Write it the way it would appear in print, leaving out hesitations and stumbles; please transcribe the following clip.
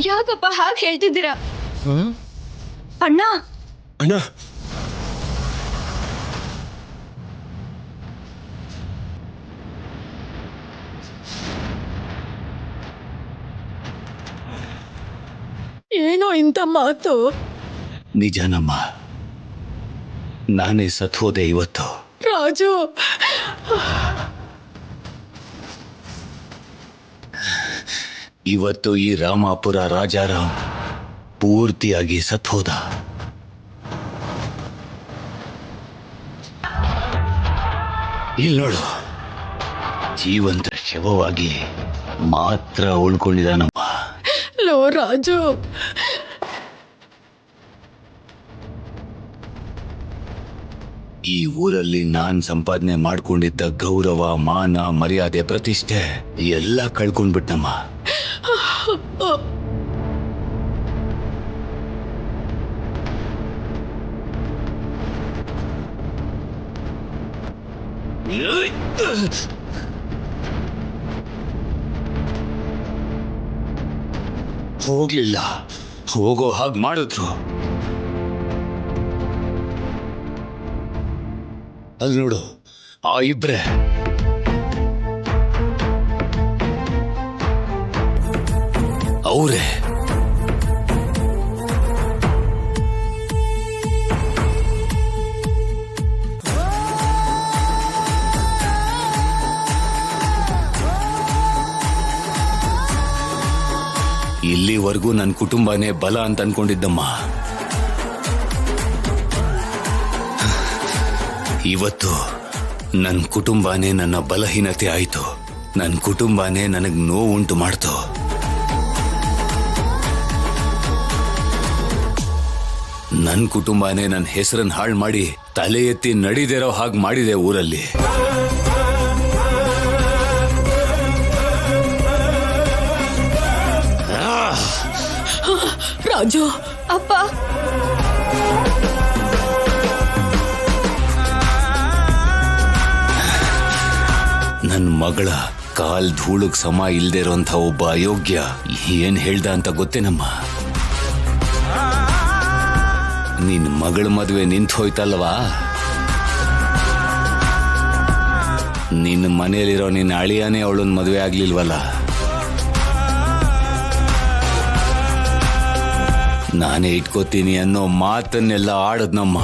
ಯಾಕಪ್ಪ ಹಾಗೆ ಹೇಳ್ತಿದ್ದೀರಾ? ಅಣ್ಣ ಅಣ್ಣ, ಏನೋ ಇಂಥ ಮಾತು? ನಿಜನಮ್ಮ, ನಾನೇ ಸತ್ಹೋದೆ ಇವತ್ತು. ರಾಜು, ಇವತ್ತು ಈ ರಾಮಾಪುರ ರಾಜಾರಾಮ್ ಪೂರ್ತಿಯಾಗಿ ಸತ್ಹೋದ. ಇಲ್ಲಿ ನೋಡು, ಜೀವಂತ ಶವವಾಗಿ ಮಾತ್ರ ಉಳ್ಕೊಂಡಿದ್ದಾನಮ್ಮ. ಲೋ ರಾಜು, ಈ ಊರಲ್ಲಿ ನಾನ್ ಸಂಪಾದನೆ ಮಾಡ್ಕೊಂಡಿದ್ದ ಗೌರವ, ಮಾನ, ಮರ್ಯಾದೆ, ಪ್ರತಿಷ್ಠೆ ಎಲ್ಲ ಕಳ್ಕೊಂಡ್ಬಿಟ್ನಮ್ಮ. ಹೋಗ್ಲಿಲ್ಲ, ಹೋಗೋ ಹಾಗೆ ಮಾಡಿದ್ರು. ಅಲ್ಲಿ ನೋಡು, ಆ ಇಬ್ರೆ ಅವರೇ. ಇಲ್ಲಿವರೆಗೂ ನನ್ನ ಕುಟುಂಬನೇ ಬಲ ಅಂತ ಅನ್ಕೊಂಡಿದ್ದಮ್ಮ. ಇವತ್ತು ನನ್ನ ಕುಟುಂಬನೇ ನನ್ನ ಬಲಹೀನತೆ ಆಯಿತು. ನನ್ನ ಕುಟುಂಬನೇ ನನಗೆ ನೋವು ಉಂಟು ಮಾಡ್ತು. ನನ್ನ ಕುಟುಂಬನೇ ನನ್ನ ಹೆಸರನ್ನು ಹಾಳು ಮಾಡಿ ತಲೆ ಎತ್ತಿ ನಡಿದಿರೋ ಹಾಗೆ ಮಾಡಿದೆ ಊರಲ್ಲಿ. ರಾಜು. ಅಪ್ಪ, ನನ್ನ ಮಗಳ ಕಾಲ್ ಧೂಳುಗ್ ಸಮ ಇಲ್ದೇ ಇರೋಂಥ ಒಬ್ಬ ಅಯೋಗ್ಯ ಏನ್ ಹೇಳ್ದ ಅಂತ ಗೊತ್ತೇನಮ್ಮ? ನಿನ್ ಮಗಳ ಮದುವೆ ನಿಂತು ಹೋಯ್ತಲ್ವಾ, ನಿನ್ನ ಮನೆಯಲ್ಲಿರೋ ನಿನ್ನ ಅಳಿಯಾನೇ ಅವಳನ್ನ ಮದುವೆ ಆಗ್ಲಿಲ್ವಲ್ಲ. ನಾನೇ ಇಟ್ಕೋತೀನಿ ಅನ್ನೋ ಮಾತನ್ನೆಲ್ಲ ಆಡದ್ನಮ್ಮ.